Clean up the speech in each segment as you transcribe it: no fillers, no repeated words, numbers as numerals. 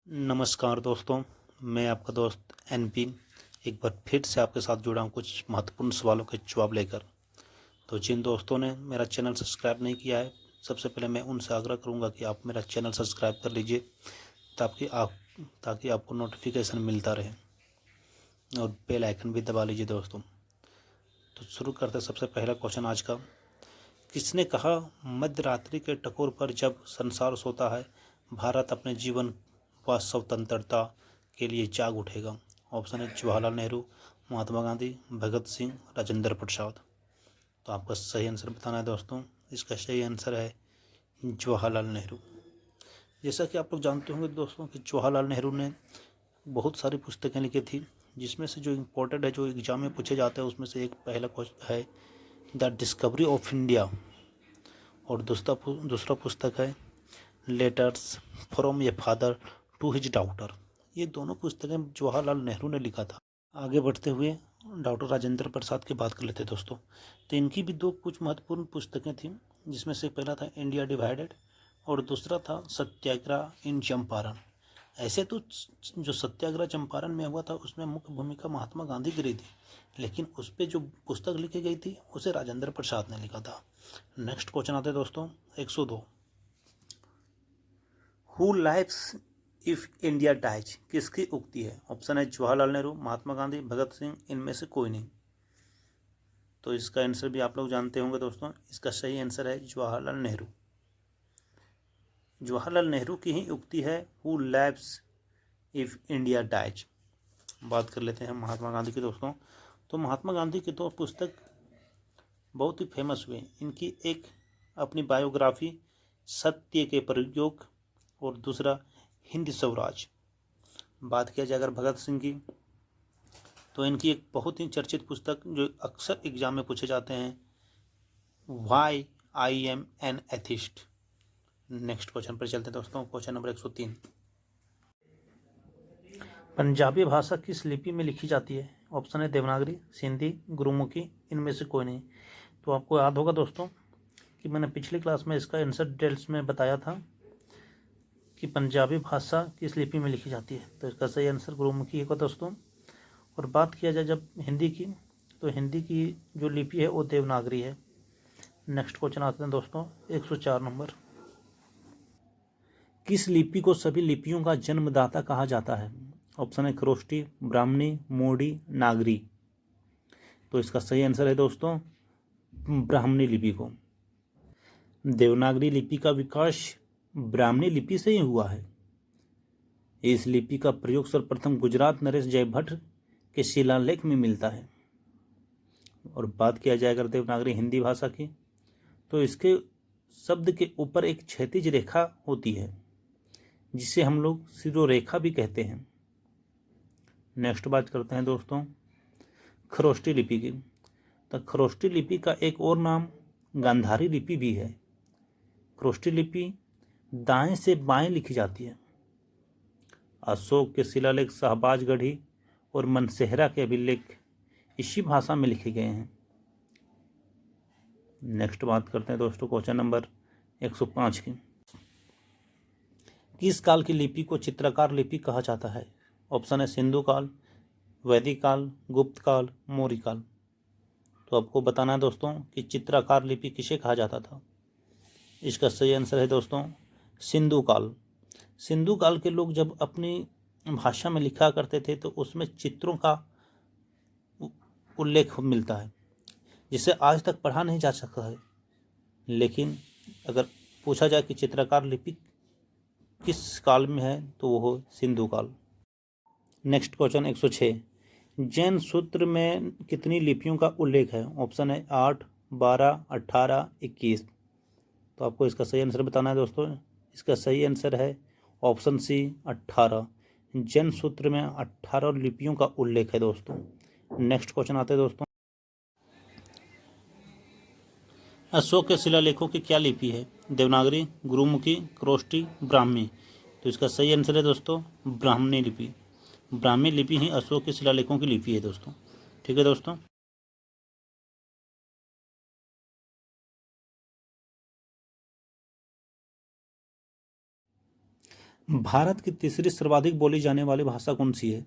नमस्कार दोस्तों, मैं आपका दोस्त एनपी एक बार फिर से आपके साथ जुड़ा हूँ कुछ महत्वपूर्ण सवालों के जवाब लेकर। तो जिन दोस्तों ने मेरा चैनल सब्सक्राइब नहीं किया है, सबसे पहले मैं उनसे आग्रह करूँगा कि आप मेरा चैनल सब्सक्राइब कर लीजिए ताकि आपको नोटिफिकेशन मिलता रहे और बेल आइकन भी दबा लीजिए दोस्तों। तो शुरू करते हैं सबसे पहला क्वेश्चन आज का। किसने कहा, मध्य रात्रि के टकोर पर जब संसार सोता है, भारत अपने जीवन व स्वतंत्रता के लिए जाग उठेगा? ऑप्शन है जवाहरलाल नेहरू, महात्मा गांधी, भगत सिंह, राजेंद्र प्रसाद। तो आपका सही आंसर बताना है दोस्तों। इसका सही आंसर है जवाहरलाल नेहरू। जैसा कि आप लोग जानते होंगे दोस्तों कि जवाहरलाल नेहरू ने बहुत सारी पुस्तकें लिखी थी, जिसमें से जो इम्पोर्टेंट है, जो एग्जाम में पूछे जाते हैं, उसमें से एक पहला क्वेश्चन है द डिस्कवरी ऑफ इंडिया और दूसरा पुस्तक है letters from a father to his daughter. ये दोनों पुस्तकें जवाहरलाल नेहरू ने लिखा था। आगे बढ़ते हुए डॉक्टर राजेंद्र प्रसाद की बात कर लेते हैं दोस्तों। तो इनकी भी दो कुछ महत्वपूर्ण पुस्तकें थीं, जिसमें से पहला था इंडिया डिवाइडेड और दूसरा था सत्याग्रह इन चंपारण। ऐसे तो जो सत्याग्रह चंपारण में हुआ था उसमें मुख्य भूमिका महात्मा गांधी की रही थी, लेकिन उस पर जो पुस्तक लिखी गई थी उसे राजेंद्र प्रसाद ने लिखा था। नेक्स्ट क्वेश्चन आते हैं दोस्तों 102। Who lives if India dies किसकी उक्ति है? ऑप्शन है जवाहरलाल नेहरू, महात्मा गांधी, भगत सिंह, इनमें से कोई नहीं। तो इसका आंसर भी आप लोग जानते होंगे दोस्तों। इसका सही आंसर है जवाहरलाल नेहरू। जवाहरलाल नेहरू की ही उक्ति है who lives if India dies. बात कर लेते हैं महात्मा गांधी की दोस्तों। तो महात्मा गांधी की दो पुस्तक बहुत ही फेमस हुए। इनकी एक अपनी बायोग्राफी सत्य के प्रयोग और दूसरा हिंद स्वराज। बात किया जाए अगर भगत सिंह की, तो इनकी एक बहुत ही चर्चित पुस्तक जो अक्सर एग्जाम में पूछे जाते हैं, why I am an atheist. Next question पर चलते हैं दोस्तों। Question number 103। पंजाबी भाषा किस लिपि में लिखी जाती है? ऑप्शन है देवनागरी, सिंधी, गुरुमुखी, इनमें से कोई नहीं। तो आपको याद होगा दोस्तों कि मैंने पिछली क्लास में इसका आंसर डिटेल्स में बताया था कि पंजाबी भाषा किस लिपि में लिखी जाती है। तो इसका सही आंसर गुरुमुखी होगा दोस्तों। और बात किया जाए जब हिंदी की, तो हिंदी की जो लिपि है वो देवनागरी है। नेक्स्ट क्वेश्चन आते हैं दोस्तों 104 नंबर। किस लिपि को सभी लिपियों का जन्मदाता कहा जाता है? ऑप्शन है खरोष्टी, ब्राह्मणी, मोडी, नागरी। तो इसका सही आंसर है दोस्तों ब्राह्मणी लिपि को। देवनागरी लिपि का विकास ब्राह्मणी लिपि से ही हुआ है। इस लिपि का प्रयोग सर्वप्रथम गुजरात नरेश जयभट्ट के शिलालेख में मिलता है। और बात किया जाए अगर देवनागरी हिंदी भाषा की, तो इसके शब्द के ऊपर एक क्षैतिज रेखा होती है, जिसे हम लोग शिरोरेखा भी कहते हैं। नेक्स्ट बात करते हैं दोस्तों खरोष्टी लिपि की। तो खरोष्टी लिपि का एक और नाम गांधारी लिपि भी है। खरोष्टी लिपि दाएं से बाएं लिखी जाती है। अशोक के शिलालेख शाहबाजगढ़ी और मनसेहरा के अभिलेख इसी भाषा में लिखे गए हैं। नेक्स्ट बात करते हैं दोस्तों क्वेश्चन नंबर 105 की। किस काल की लिपि को चित्रकार लिपि कहा जाता है? ऑप्शन है सिंधु काल, वैदिक काल, गुप्त काल, मौर्य काल। तो आपको बताना है दोस्तों कि चित्रकार लिपि किसे कहा जाता था। इसका सही आंसर है दोस्तों सिंधु काल। सिंधु काल के लोग जब अपनी भाषा में लिखा करते थे तो उसमें चित्रों का उल्लेख मिलता है, जिसे आज तक पढ़ा नहीं जा सकता है। लेकिन अगर पूछा जाए कि चित्रकार लिपि किस काल में है, तो वो हो सिंधु काल। Next question 106। जैन सूत्र में कितनी लिपियों का उल्लेख है? ऑप्शन है 8, 12, 18, 21। तो आपको इसका सही आंसर बताना है दोस्तों। इसका सही आंसर है ऑप्शन सी 18। जैन सूत्र में 18 लिपियों का उल्लेख है दोस्तों। नेक्स्ट क्वेश्चन आते हैं दोस्तों। अशोक के शिलालेखों की क्या लिपि है? देवनागरी, गुरुमुखी, खरोष्टी, ब्राह्मी। तो इसका सही आंसर है दोस्तों ब्राह्मणी लिपि। ब्राह्मी लिपि ही अशोक के शिलालेखों की लिपि है दोस्तों। ठीक है दोस्तों। भारत की तीसरी सर्वाधिक बोली जाने वाली भाषा कौन सी है?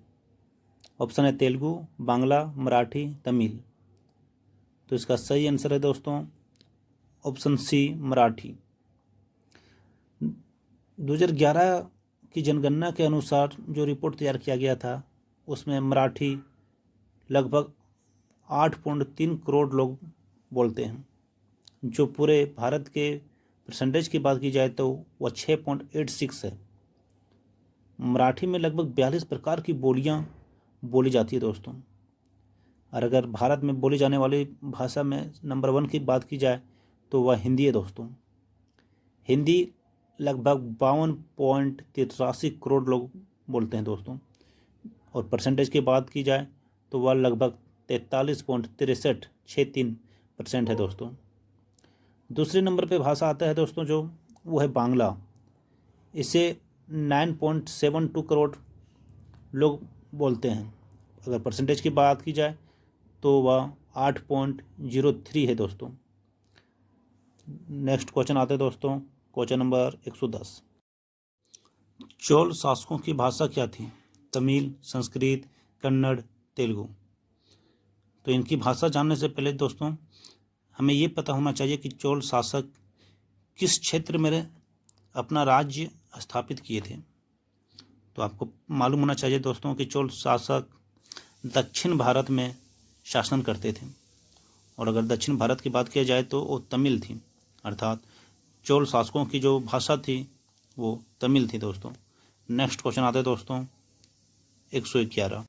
ऑप्शन है तेलुगु, बांग्ला, मराठी, तमिल। तो इसका सही आंसर है दोस्तों ऑप्शन सी, मराठी। 2011 की जनगणना के अनुसार जो रिपोर्ट तैयार किया गया था उसमें मराठी लगभग 8.3 करोड़ लोग बोलते हैं, जो पूरे भारत के परसेंटेज की बात की जाए तो वह 6.86 है। मराठी में लगभग 42 प्रकार की बोलियां बोली जाती है दोस्तों। और अगर भारत में बोली जाने वाली भाषा में नंबर 1 की बात की जाए तो वह हिंदी है दोस्तों। हिंदी लगभग 52.83 करोड़ लोग बोलते हैं दोस्तों, और परसेंटेज की बात की जाए तो वह लगभग 43.63% है दोस्तों। दूसरे नंबर पे भाषा आता है दोस्तों जो वो है बांग्ला। इसे 9.72 करोड़ लोग बोलते हैं। अगर परसेंटेज की बात की जाए तो वह 8.03 है दोस्तों। नेक्स्ट क्वेश्चन आते हैं दोस्तों, क्वेश्चन नंबर 110। चोल शासकों की भाषा क्या थी? तमिल, संस्कृत, कन्नड़, तेलुगु। तो इनकी भाषा जानने से पहले दोस्तों हमें ये पता होना चाहिए कि चोल शासक किस क्षेत्र में अपना राज्य स्थापित किए थे। तो आपको मालूम होना चाहिए दोस्तों कि चोल शासक दक्षिण भारत में शासन करते थे, और अगर दक्षिण भारत की बात की जाए तो वो तमिल थी, अर्थात चोल शासकों की जो भाषा थी वो तमिल थी दोस्तों। नेक्स्ट क्वेश्चन आता है दोस्तों 111।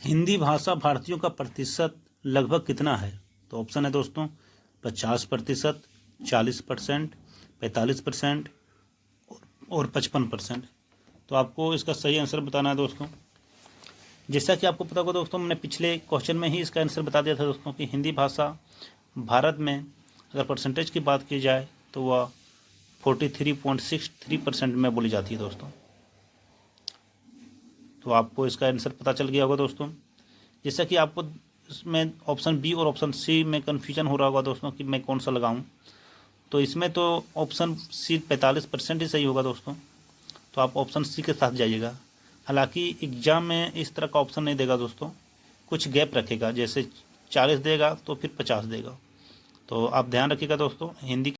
हिंदी भाषा भारतीयों का प्रतिशत लगभग कितना है? तो ऑप्शन है दोस्तों 50%, 40%, 45% और 55%। तो आपको इसका सही आंसर बताना है दोस्तों। जैसा कि आपको पता होगा दोस्तों, मैंने पिछले क्वेश्चन में ही इसका आंसर बता दिया था दोस्तों कि हिंदी भाषा भारत में अगर परसेंटेज की बात की जाए तो वह 43.63% में बोली जाती है दोस्तों। तो आपको इसका आंसर पता चल गया होगा दोस्तों। जैसा कि आपको इसमें ऑप्शन बी और ऑप्शन सी में कन्फ्यूजन हो रहा होगा दोस्तों कि मैं कौन सा लगाऊं, तो इसमें तो ऑप्शन सी 45% ही सही होगा दोस्तों। तो आप ऑप्शन सी के साथ जाइएगा। हालांकि एग्ज़ाम में इस तरह का ऑप्शन नहीं देगा दोस्तों, कुछ गैप रखेगा, जैसे 40 देगा तो फिर 50 देगा। तो आप ध्यान रखिएगा दोस्तों, हिंदी की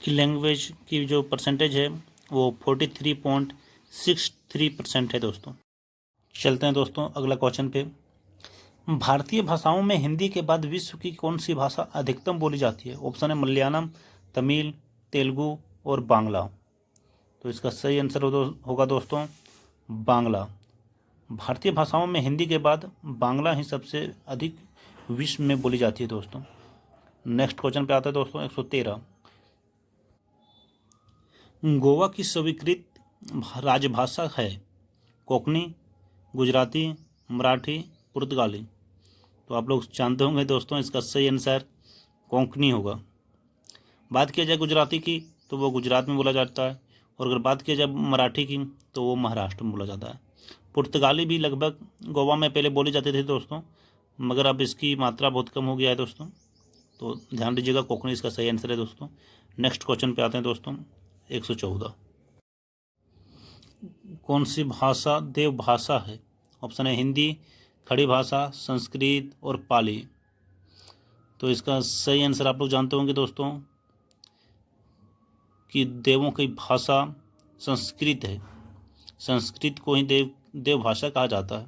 लैंग्वेज की जो परसेंटेज है वो 43.63% है दोस्तों। चलते हैं दोस्तों अगला क्वेश्चन पे। भारतीय भाषाओं में हिंदी के बाद विश्व की कौन सी भाषा अधिकतम बोली जाती है? ऑप्शन है मलयालम, तमिल, तेलुगु और बांग्ला। तो इसका सही आंसर होगा दोस्तों बांग्ला। भारतीय भाषाओं में हिंदी के बाद बांग्ला ही सबसे अधिक विश्व में बोली जाती है दोस्तों। नेक्स्ट क्वेश्चन पे आता है दोस्तों 113। गोवा की स्वीकृत राजभाषा है कोंकणी, गुजराती, मराठी, पुर्तगाली। तो आप लोग जानते होंगे दोस्तों इसका सही आंसर कोंकणी होगा। बात किया जाए गुजराती की तो वो गुजरात में बोला जाता है, और अगर बात किया जाए मराठी की तो वो महाराष्ट्र में बोला जाता है। पुर्तगाली भी लगभग गोवा में पहले बोली जाती थी दोस्तों, मगर अब इसकी मात्रा बहुत कम हो गया है दोस्तों। तो ध्यान दीजिएगा, कोंकणी इसका सही आंसर है दोस्तों। नेक्स्ट क्वेश्चन पे आते हैं दोस्तों 114। कौन सी भाषा देवभाषा है? ऑप्शन है हिंदी, खड़ी भाषा, संस्कृत और पाली। तो इसका सही आंसर आप लोग जानते होंगे दोस्तों कि देवों की भाषा संस्कृत है। संस्कृत को ही देवभाषा कहा जाता है।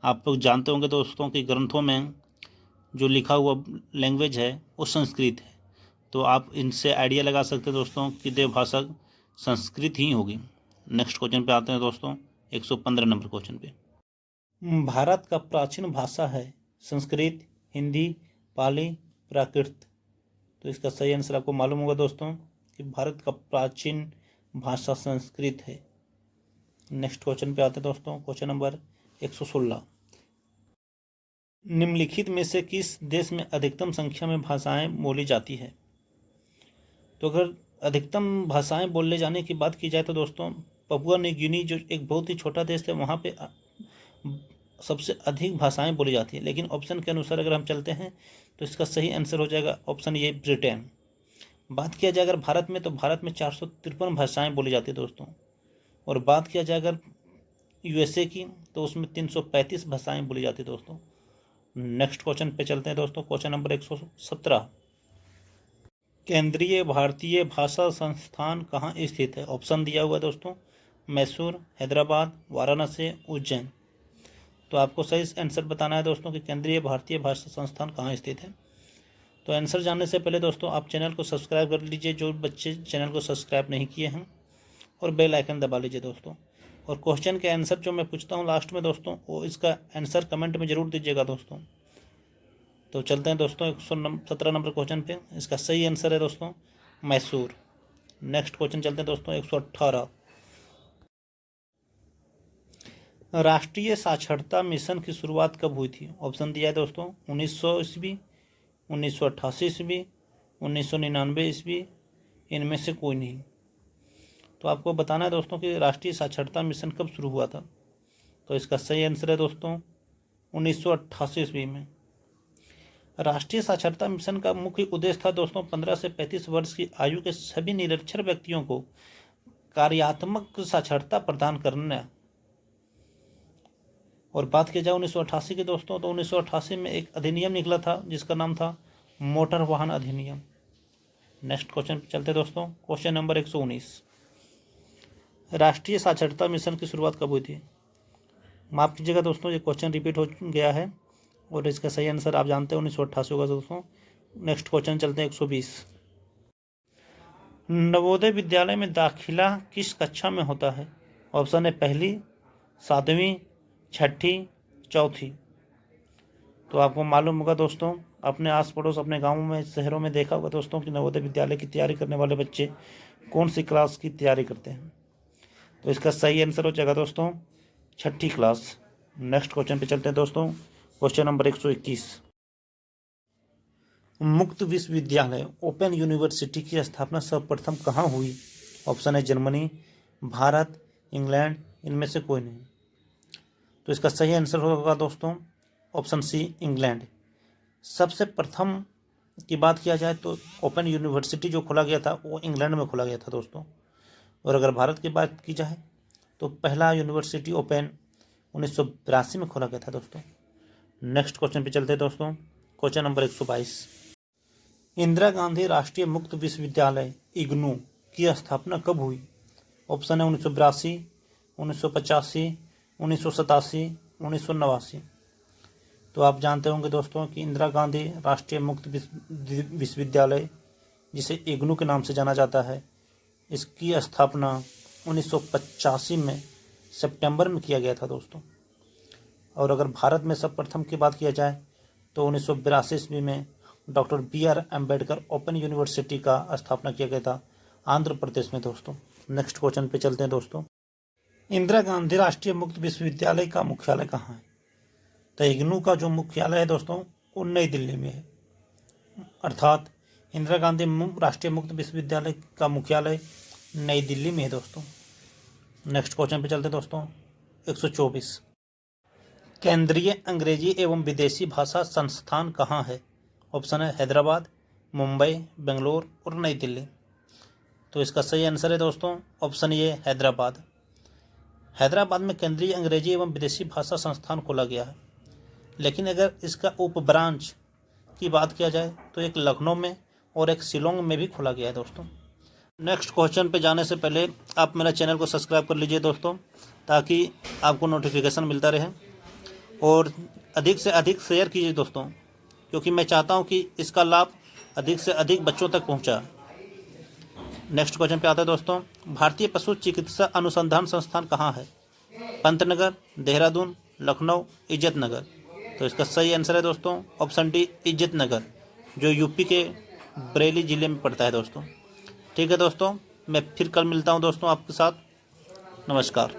आप लोग जानते होंगे दोस्तों कि ग्रंथों में जो लिखा हुआ लैंग्वेज है वो संस्कृत है। तो आप इनसे आइडिया लगा सकते हैं दोस्तों कि देवभाषा संस्कृत ही होगी। नेक्स्ट क्वेश्चन पे आते हैं दोस्तों 115 नंबर क्वेश्चन पे। भारत का प्राचीन भाषा है संस्कृत, हिंदी, पाली, प्राकृत। तो इसका सही आंसर आपको मालूम होगा दोस्तों कि भारत का प्राचीन भाषा संस्कृत है। नेक्स्ट क्वेश्चन पे आते हैं दोस्तों, क्वेश्चन नंबर 116। निम्नलिखित में से किस देश में अधिकतम संख्या में भाषाएं बोली जाती है? तो अगर अधिकतम भाषाएं बोलने जाने की बात की जाए तो दोस्तों पपुआ न्यू गिनी जो एक बहुत ही छोटा देश है वहाँ पे सबसे अधिक भाषाएं बोली जाती है। लेकिन ऑप्शन के अनुसार अगर हम चलते हैं तो इसका सही आंसर हो जाएगा ऑप्शन ये ब्रिटेन। बात किया जाए अगर भारत में तो भारत में 453 भाषाएं बोली जाती है दोस्तों। और बात किया जाए अगर यूएसए की, तो उसमें 335 भाषाएं बोली जाती है दोस्तों। नेक्स्ट क्वेश्चन पे चलते हैं दोस्तों। क्वेश्चन नंबर 117, केंद्रीय भारतीय भाषा संस्थान कहाँ स्थित है? ऑप्शन दिया हुआ है दोस्तों, मैसूर, हैदराबाद, वाराणसी, उज्जैन। तो आपको सही आंसर बताना है दोस्तों कि केंद्रीय भारतीय भाषा संस्थान कहाँ स्थित है। तो आंसर जानने से पहले दोस्तों आप चैनल को सब्सक्राइब कर लीजिए, जो बच्चे चैनल को सब्सक्राइब नहीं किए हैं, और बेल आइकन दबा लीजिए दोस्तों। और क्वेश्चन के आंसर जो मैं पूछता हूँ लास्ट में दोस्तों, वो इसका आंसर कमेंट में ज़रूर दीजिएगा दोस्तों। तो चलते हैं दोस्तों 117 नंबर क्वेश्चन पे। इसका सही आंसर है दोस्तों मैसूर। नेक्स्ट क्वेश्चन चलते हैं दोस्तों 118, राष्ट्रीय साक्षरता मिशन की शुरुआत कब हुई थी? ऑप्शन दिया है दोस्तों 1900 ईस्वी, 1988 ईस्वी, 1999 ईस्वी, इनमें से कोई नहीं। तो आपको बताना है दोस्तों कि राष्ट्रीय साक्षरता मिशन कब शुरू हुआ था। तो इसका सही आंसर है दोस्तों 1988 ईस्वी में। राष्ट्रीय साक्षरता मिशन का मुख्य उद्देश्य था दोस्तों 15 से 35 वर्ष की आयु के सभी निरक्षर व्यक्तियों को कार्यात्मक साक्षरता प्रदान करना। और बात की जाए 1988 की दोस्तों, तो 1988 में एक अधिनियम निकला था जिसका नाम था मोटर वाहन अधिनियम। नेक्स्ट क्वेश्चन पे चलते दोस्तों। क्वेश्चन नंबर 119, राष्ट्रीय साक्षरता मिशन की शुरुआत कब हुई थी? माफ़ कीजिएगा दोस्तों, ये क्वेश्चन रिपीट हो गया है और इसका सही आंसर आप जानते हैं 1988 होगा दोस्तों। नेक्स्ट क्वेश्चन चलते हैं 120, नवोदय विद्यालय में दाखिला किस कक्षा में होता है? ऑप्शन है पहली, 7वीं, 6ठी, 4थी। तो आपको मालूम होगा दोस्तों, अपने आस पड़ोस अपने गाँवों में शहरों में देखा होगा दोस्तों कि नवोदय विद्यालय की तैयारी करने वाले बच्चे कौन सी क्लास की तैयारी करते हैं। तो इसका सही आंसर हो जाएगा दोस्तों 6ठी क्लास। नेक्स्ट क्वेश्चन पे चलते हैं दोस्तों। क्वेश्चन नंबर 121, मुक्त विश्वविद्यालय ओपन यूनिवर्सिटी की स्थापना सर्वप्रथम कहाँ हुई? ऑप्शन है जर्मनी, भारत, इंग्लैंड, इनमें से कोई नहीं। तो इसका सही आंसर होगा दोस्तों ऑप्शन सी, इंग्लैंड। सबसे प्रथम की बात किया जाए तो ओपन यूनिवर्सिटी जो खोला गया था वो इंग्लैंड में खोला गया था दोस्तों। और अगर भारत की बात की जाए तो पहला यूनिवर्सिटी ओपन 1982 में खोला गया था दोस्तों। नेक्स्ट क्वेश्चन पे चलते हैं दोस्तों। क्वेश्चन नंबर 122, इंदिरा गांधी राष्ट्रीय मुक्त विश्वविद्यालय इग्नू की स्थापना कब हुई? ऑप्शन है 1982, 1985, 1987, 1989। तो आप जानते होंगे दोस्तों कि इंदिरा गांधी राष्ट्रीय मुक्त विश्वविद्यालय, जिसे इग्नू के नाम से जाना जाता है, इसकी स्थापना 1985 में सितंबर में किया गया था दोस्तों। और अगर भारत में सर्वप्रथम की बात किया जाए तो 1982 ईस्वी में doctor BR Ambedkar open university का स्थापना किया गया था आंध्र प्रदेश में दोस्तों। नेक्स्ट क्वेश्चन पे चलते हैं दोस्तों। इंदिरा गांधी राष्ट्रीय मुक्त विश्वविद्यालय का मुख्यालय कहाँ है? तो इग्नू का जो मुख्यालय है दोस्तों वो नई दिल्ली में है। अर्थात इंदिरा गांधी राष्ट्रीय मुक्त विश्वविद्यालय का मुख्यालय नई दिल्ली में है दोस्तों। नेक्स्ट क्वेश्चन पे चलते हैं दोस्तों। 124, केंद्रीय अंग्रेजी एवं विदेशी भाषा संस्थान कहाँ है? ऑप्शन है हैदराबाद, मुंबई, बेंगलोर और नई दिल्ली। तो इसका सही आंसर है दोस्तों ऑप्शन ए, हैदराबाद। हैदराबाद में केंद्रीय अंग्रेजी एवं विदेशी भाषा संस्थान खोला गया है। लेकिन अगर इसका उप ब्रांच की बात किया जाए तो एक लखनऊ में और एक शिलोंग में भी खोला गया है दोस्तों। नेक्स्ट क्वेश्चन पे जाने से पहले आप मेरा चैनल को सब्सक्राइब कर लीजिए दोस्तों, ताकि आपको नोटिफिकेशन मिलता रहे, और अधिक से अधिक शेयर कीजिए दोस्तों, क्योंकि मैं चाहता हूं कि इसका लाभ अधिक से अधिक बच्चों तक पहुंचा। नेक्स्ट क्वेश्चन पे आता है दोस्तों, भारतीय पशु चिकित्सा अनुसंधान संस्थान कहाँ है? पंतनगर, देहरादून, लखनऊ, इज्जत नगर। तो इसका सही आंसर है दोस्तों ऑप्शन डी, इज्जत नगर, जो यूपी के बरेली ज़िले में पड़ता है दोस्तों। ठीक है दोस्तों, मैं फिर कल मिलता हूँ दोस्तों आपके साथ। नमस्कार।